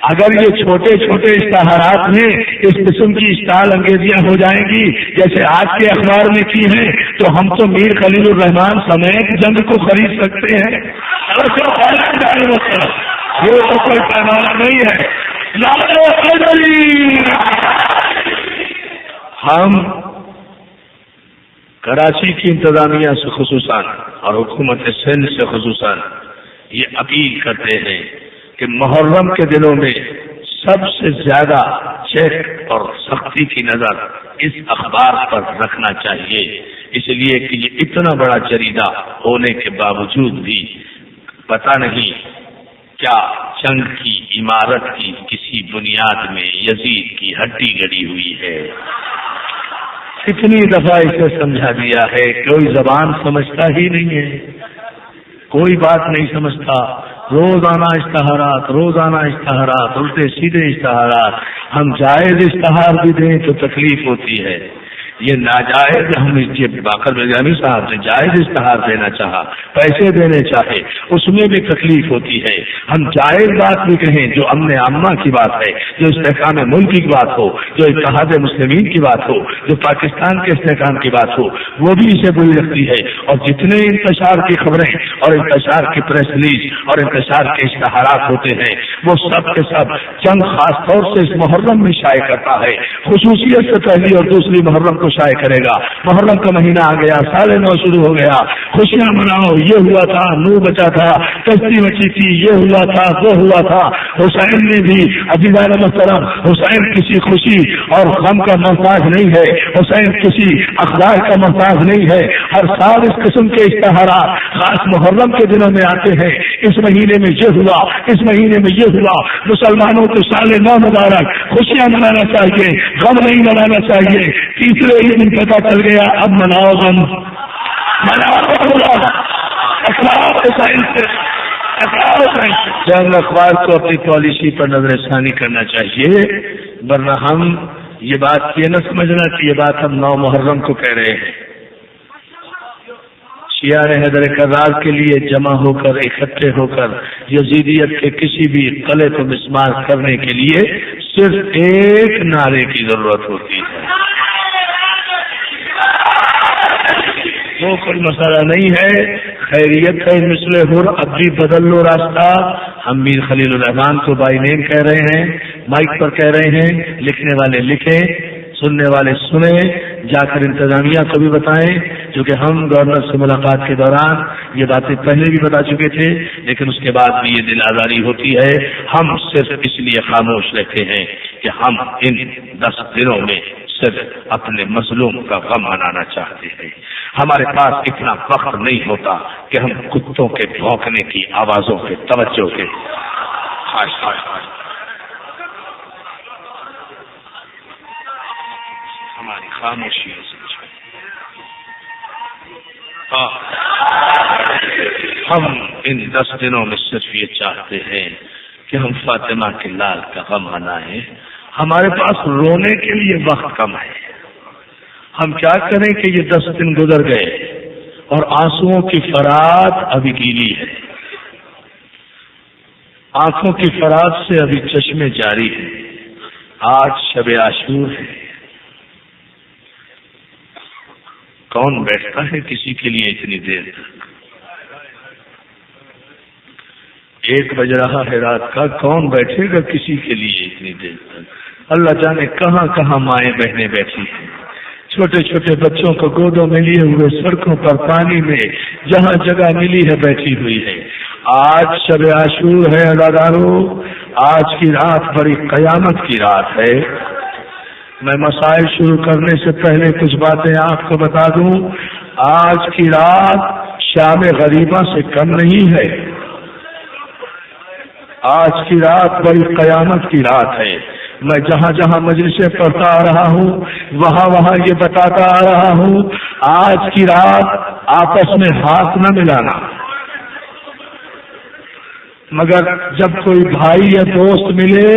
اگر یہ چھوٹے چھوٹے اشتہارات میں اس قسم کی اسٹال انگیزیاں ہو جائیں گی جیسے آج کے اخبار میں کی ہیں تو ہم تو میر خلیل الرحمان سمیت جنگ کو خرید سکتے ہیں. یہ تو کوئی پیمانہ نہیں ہے. ہم کراچی کی انتظامیہ سے خصوصاً اور حکومت سندھ سے خصوصاً یہ اپیل کرتے ہیں کہ محرم کے دنوں میں سب سے زیادہ چیک اور سختی کی نظر اس اخبار پر رکھنا چاہیے، اس لیے کہ یہ اتنا بڑا جریدہ ہونے کے باوجود بھی پتہ نہیں کیا جنگ کی عمارت کی کسی بنیاد میں یزید کی ہڈی گڑی ہوئی ہے. کتنی دفعہ اسے سمجھا دیا ہے، کوئی زبان سمجھتا ہی نہیں ہے، کوئی بات نہیں سمجھتا. روزانہ اشتہارات الٹے سیدھے اشتہارات. ہم جائز اشتہار بھی دیں تو تکلیف ہوتی ہے، یہ ناجائز ہم باقر بیگانی صاحب نے جائز اشتہار دینا چاہا، پیسے دینے چاہے، اس میں بھی تکلیف ہوتی ہے. ہم جائز بات بھی کہیں جو امن عامہ کی بات ہے، جو استحکام ملک کی بات ہو، جو اتحاد مسلمین کی بات ہو، جو پاکستان کے استحکام کی بات ہو، وہ بھی اسے بری لگتی ہے. اور جتنے انتشار کی خبریں اور انتشار کی پریس ریلیز اور انتشار کے اشتہارات ہوتے ہیں وہ سب کے سب جنگ خاص طور سے اس محرم میں شائع کرتا ہے. خصوصیت سے پہلی اور دوسری محرم کو شائع کرے گا. محرم کا مہینہ آ گیا، سال نو شروع ہو گیا، خوشیاں مناؤ، یہ ہوا تھا، نور بچا تھا، کشتی بچی تھی، یہ ہوا تھا، وہ ہوا تھا. حسین نے بھی عزیزان محترم، حسین کسی خوشی اور غم کا محتاج نہیں ہے، حسین کسی اخبار کا محتاج نہیں ہے. ہر سال اس قسم کے اشتہارات خاص محرم کے دنوں میں آتے ہیں. اس مہینے میں یہ ہوا، اس مہینے میں یہ ہوا. مسلمانوں کو سال نو مبارک، خوشیاں منانا چاہیے، غم نہیں منانا چاہیے. تیسرے ہی دن پتا چل گیا اب مناؤ غم، جنگ اخبار کو اپنی پالیسی پر نظر ثانی کرنا چاہیے، ورنہ ہم یہ بات یہ نہ سمجھنا کہ یہ بات ہم 9 محرم کو کہہ رہے ہیں. شیعہ حیدر کرار کے لیے جمع ہو کر، اکٹھے ہو کر یزیدیت کے کسی بھی قلعے کو مسمار کرنے کے لیے صرف ایک نعرے کی ضرورت ہوتی ہے. وہ کوئی مسئلہ نہیں ہے. خیریت ہے مثل حر، اب بھی بدل لو راستہ. ہم میر خلیل الرحمان کو بائی نیم کہہ رہے ہیں، مائک پر کہہ رہے ہیں، لکھنے والے لکھیں، سننے والے سنیں، جا کر انتظامیہ کو بھی بتائیں. کیونکہ ہم گورنر سے ملاقات کے دوران یہ باتیں پہلے بھی بتا چکے تھے، لیکن اس کے بعد بھی یہ دل آزاری ہوتی ہے. ہم صرف اس لیے خاموش رہتے ہیں کہ ہم ان 10 دنوں میں صرف اپنے مظلوم کا غم منانا چاہتے ہیں. ہمارے پاس اتنا وقت نہیں ہوتا کہ ہم کتوں کے بھونکنے کی آوازوں کے توجہ کے ہماری خاموشی ہم ان 10 دنوں میں صرف یہ چاہتے ہیں کہ ہم فاطمہ کے لال کا غم منائیں. ہمارے پاس رونے کے لیے وقت کم ہے. ہم کیا کریں کہ یہ 10 دن گزر گئے اور آنسوؤں کی فرات ابھی گیلی ہے، آنکھوں کی فرات سے ابھی چشمے جاری ہیں. آج شب عاشور ہے. کون بیٹھتا ہے کسی کے لیے اتنی دیر تک؟ 1 بج رہا ہے رات کا، کون بیٹھے گا کسی کے لیے اتنی دیر تک؟ اللہ جانے کہاں کہاں مائیں بہنیں بیٹھی ہیں، چھوٹے چھوٹے بچوں کو گودوں میں لیے ہوئے سڑکوں پر پانی میں جہاں جگہ ملی ہے بیٹھی ہوئی ہے. آج شب عاشور ہے عزادارو، آج کی رات بڑی قیامت کی رات ہے. میں مسائل شروع کرنے سے پہلے کچھ باتیں آپ کو بتا دوں. آج کی رات شام غریبہ سے کم نہیں ہے. آج کی رات بڑی قیامت کی رات ہے. میں جہاں جہاں مجلسیں پڑھتا آ رہا ہوں وہاں وہاں یہ بتاتا آ رہا ہوں، آج کی رات آپس میں ہاتھ نہ ملانا، مگر جب کوئی بھائی یا دوست ملے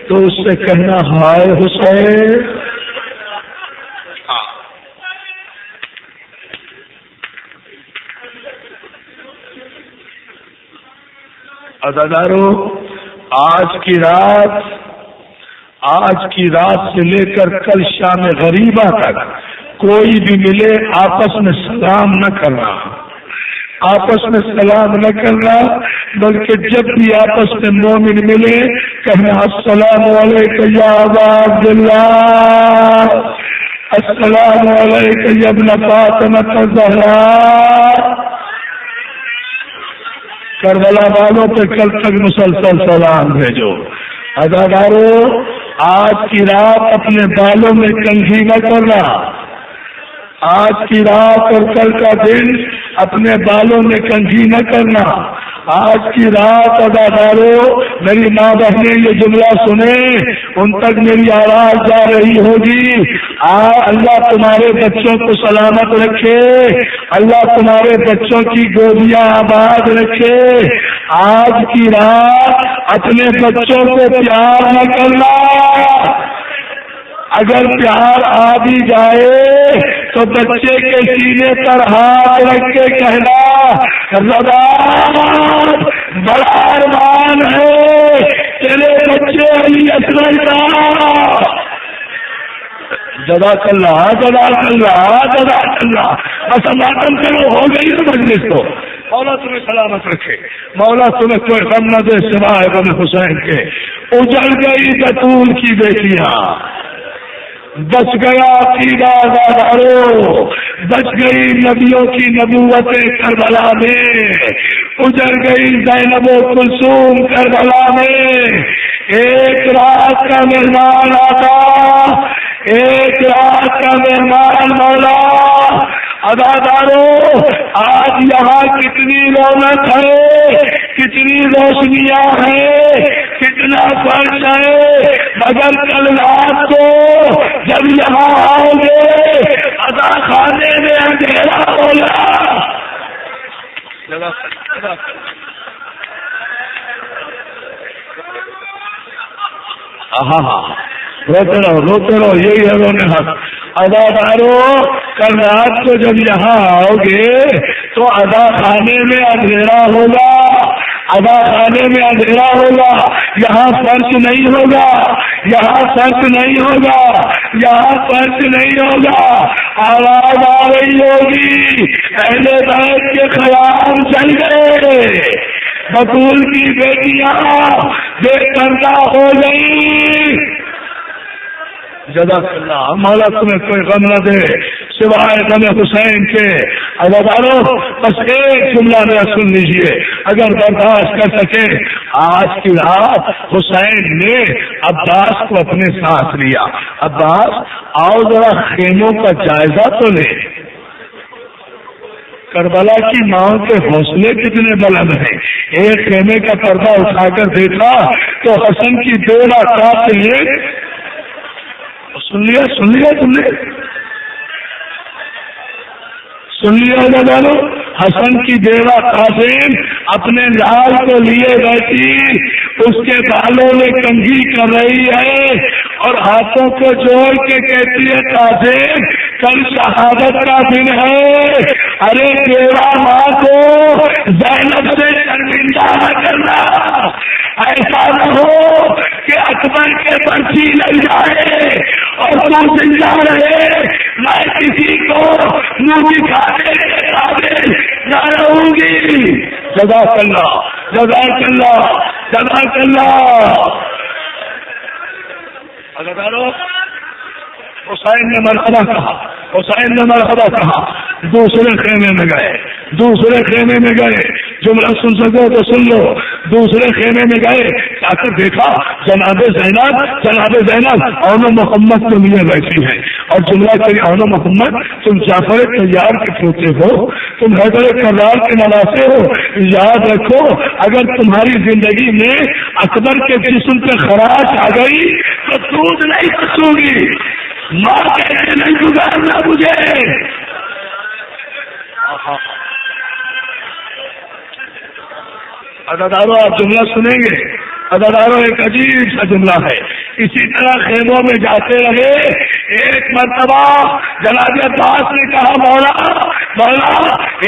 تو اس سے کہنا ہائے حسین. عزادارو، آج کی رات سے لے کر کل شام غریبہ تک کوئی بھی ملے آپس میں سلام نہ کرنا، آپس میں سلام نہ کرنا، بلکہ جب بھی آپس میں مومن ملے کہنا السلام علیکم یا ابا عبداللہ، السلام علیکم یا ابن فاطمہ الزہرا۔ کربلا والوں پہ کل تک مسلسل سلام بھیجو۔ اداکاروں، آج کی رات اپنے بالوں میں کنگھی نہ کرنا، آج کی رات اور کل کا دن اپنے بالوں میں کنگھی نہ کرنا۔ آج کی رات اداکاروں، میری ماں بہنیں یہ جملہ سنیں، ان تک میری آواز جا رہی ہوگی۔ اللہ تمہارے بچوں کو سلامت رکھے، اللہ تمہارے بچوں کی گودیاں آباد رکھے۔ آج کی رات اپنے بچوں کو پیار نہ کرنا، اگر پیار آ بھی جائے تو بچے کے سینے پر ہاتھ رکھ کے کہنا رضا بڑا ارمان ہے تیرے بچے علی اصغر کا، جزاک اللہ جزاک اللہ جزاک اللہ۔ بس ماتم کرو، ہو گئی نا مجلس تو۔ مولا تمہیں سلامت رکھے، مولا تمہیں کوئی غم نہ دے سوائے غم حسین کے۔ اجڑ گئی بطول کی بیٹیاں، بچ گیا عقیدہ دارو، بچ گئی نبیوں کی نبوتیں کربلا میں، اجڑ گئی زینب و کلثوم کربلا میں۔ ایک رات کا مہمان آتا، ایک رات کا مہمان مولا۔ اداکاروں، آج یہاں کتنی رونق ہے، کتنی روشنیاں ہیں، کتنا فرش ہے، مگر کل رات کو جب یہاں آؤ گے ادا خانے میں اندھیرا ہوگا۔ روتے رہو یہی ہے رونے حق۔ اداکاروں، کل رات کو جب یہاں آؤ گے تو ادا خانے میں اندھیرا ہوگا، ادا خانے میں اندھیرا ہوگا، یہاں فرش نہیں ہوگا، یہاں فرش نہیں ہوگا، یہاں فرش نہیں ہوگا۔ آواز آ رہی ہوگی اہل بیت کے خیام چل گئے، بطول کی بیٹیاں بے پردہ ہو گئی۔ جزاک اللہ، مولا تمہیں کوئی غم نہ دے سوائے غم حسین کے۔ اداکاروں، بس ایک جملہ میرا سن لیجیے اگر برداشت کر سکے۔ آج کی رات حسین نے عباس کو اپنے ساتھ لیا۔ عباس آؤ ذرا خیموں کا جائزہ تو لے، کربلا کی ماں کے حوصلے کتنے بلند ہیں۔ ایک خیمے کا پردہ اٹھا کر دیکھا تو حسن کی بیوہ قاسم، سن لیا دادو، حسن کی بیوہ قاسم اپنے لال کو لیے بیٹھی، اس کے بالوں میں کنگھی کر رہی ہے اور ہاتھوں کو جوڑ کے کہتی ہے قاسم کل شہادت کا دن ہے، ارے بیوہ ماں کو زینب سے شرمندہ نہ کرنا، ایسا نہ ہو کہ اکبر کے برسی لگ جائے اور تو زندہ رہے، میں کسی کو منہ دکھانے کے قابل نہ رہوں گی۔ جزاک اللہ جزاک اللہ جزاک اللہ۔ اداکاروں، حسین نے مرحبا کہا، حسین نے مرحبا کہا، دوسرے خیمے میں گئے، دوسرے خیمے میں گئے، جملہ سن سکو تو سن لو۔ دوسرے خیمے میں گئے، جا کر دیکھا جناب زینب اون محمد کے لیے بیٹھی ہیں اور جملہ کری اون محمد تم جعفر طیار کے پوتے ہو، تم حیدر کرار کے نواسے ہو، یاد رکھو اگر تمہاری زندگی میں اکبر کے جسم پہ خراش آ گئی تو دودھ نہیں بچوں گی، ماں کہتے نہیں گزارنا مجھے۔ اداکاروں، آپ جملہ سنیں گے، اداکاروں ایک عجیب سا جملہ ہے۔ اسی طرح خیموں میں جاتے رہے، ایک مرتبہ جناب عباس نے کہا مولا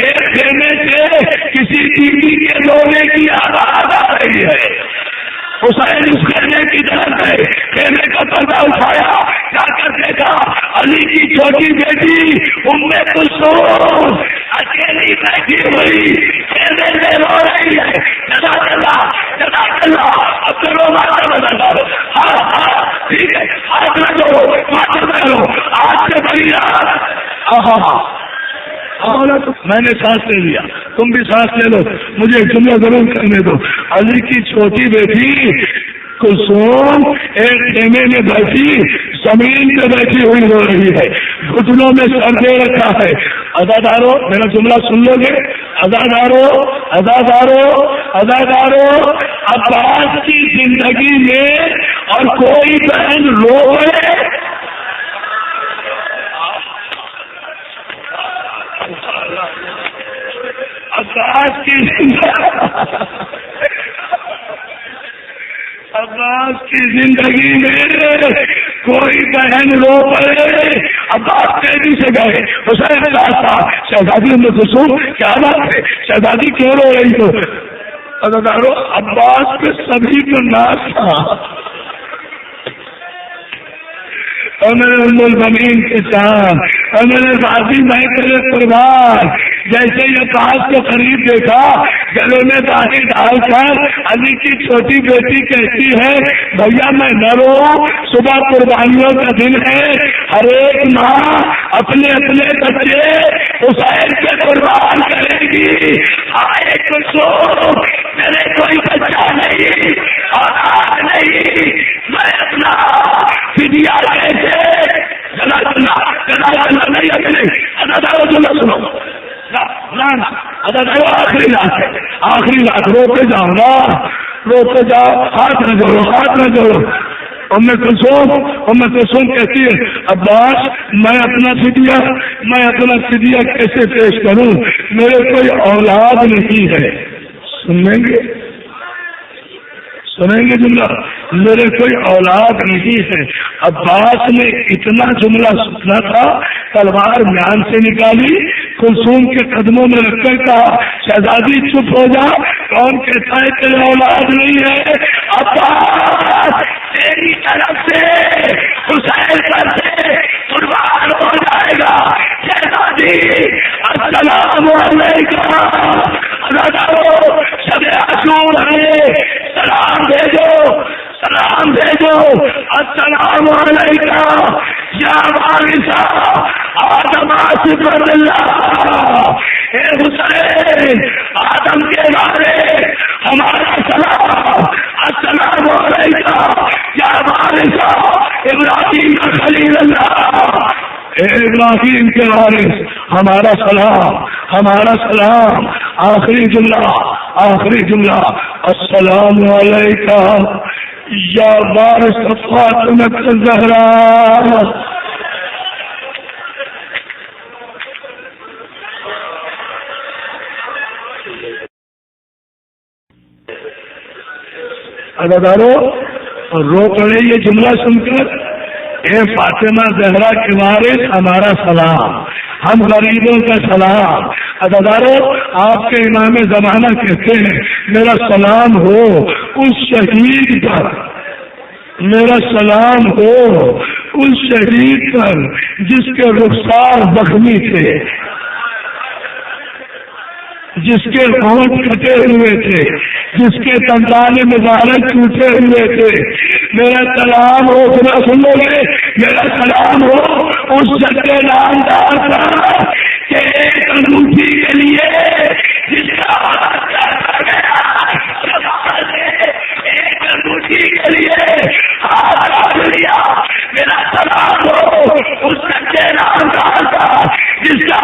ایک خیمے سے کسی بیوی کے رونے کی آواز آ رہی ہے، حسین اس خیمے کی طرف ہے، خیمے کا پردہ اٹھایا، جا کر دیکھا علی کی چھوٹی بیٹی ام کلثوم اکیلی بیٹھی ہوئی خیمے میں رو رہی ہے. جزاک اللہ اب تو رو ماتا بدل دو. ہاں ٹھیک ہے، ہاتھ نہ دو، ماتا بدلو، آج سے بڑی رات. میں نے سانس لے لیا، تم بھی سانس لے لو، مجھے ایک جملہ ضرور کرنے دو. علی کی چھوٹی بیٹی کلثوم ایک خیمے میں بیٹھی زمین پہ بیٹھی ہوئی رو رہی ہے، گھٹنوں میں سر دے رکھا ہے. ادادارو میرا جملہ سن لو گے؟ ادادارو عباس کی زندگی میں اور کوئی بہن روئے عباس کی زندگی میں کوئی بہن رو پڑے. عباس تیزی سے گئے، حسین نے کہا شہزادی ام کلثوم کیا بات ہے، شہزادی کیوں رو رہی ہو؟ ادادارو عباس پہ سبھی کو ناز تھا. اور میرے ام المؤمنین کے چاند اور میرے غازی میں تیرے قربان. جیسے یہ عباس کو قریب دیکھا، گلے میں داڑھی ڈال کر علی کی چھوٹی بیٹی کہتی ہے بھیا میں نہ رو، صبح قربانیوں کا دن ہے، ہر ایک ماں اپنے اپنے بچے حسین سے قربان کرے گی. ہائے کلثوم میرے کوئی بچہ نہیں، اولاد نہیں، میں اپنا فدیہ کیسے آخری رات روتے جاؤ نا، روتے جاؤ، ہاتھ نہ جوڑو. ام کلثوم کہتی ہے عباس میں اپنا فدیہ کیسے پیش کروں، میرے کوئی اولاد نہیں ہے. سنیں گے جملہ، میرے کوئی اولاد نہیں ہے. عباس نے اتنا جملہ سنا تھا، تلوار میان سے نکالی، کلثوم کے قدموں میں رکھ کر کہا شہزادی چپ ہو جا، کون کہتا ہے تیرے اولاد نہیں ہے؟ عباس تیری طرف سے حسین پر سے قربان ہو جائے گا. شہزادی السلام علیکم، شب عاشور ہے، سلام بھیجو. السلام علیکم یا وارث آدم صفر اللہ. اے حسین آدم کے بارے ہمارا سلام. السلام علیکم یا وارث ابراہیم خلیل اللہ. اے ابراہیم کے وارث ہمارا سلام. آخری جملہ السلام علیکم یا وارث فاطمہ الزہرا. ادادارو رو پڑے یہ جملہ سن کر، اے فاطمہ زہرا کے وارث ہمارا سلام، ہم غریبوں کا سلام. ادادارو آپ کے امام زمانہ کہتے ہیں میرا سلام ہو اس شہید پر، میرا سلام ہو اس شہید پر جس کے رخسار زخمی تھے، جس کے ہونٹ کٹے ہوئے تھے، جس کے دندان مبارک ٹوٹے ہوئے تھے. میرا سلام ہو، سن لو گے، میرا سلام ہو اس سچے نامدار پر کہ ایک انگوٹھی کے لیے جس کا ہاتھ کاٹا گیا، ایک انگوٹھی کے لیے ہاتھ کاٹ لیا. میرا سلام ہو اس سچے نامدار پر جس کا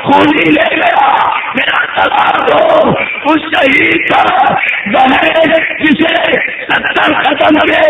خونی لے گیا. میرا سلام ہو اس شہید کا بہن جسے 70 قدم کے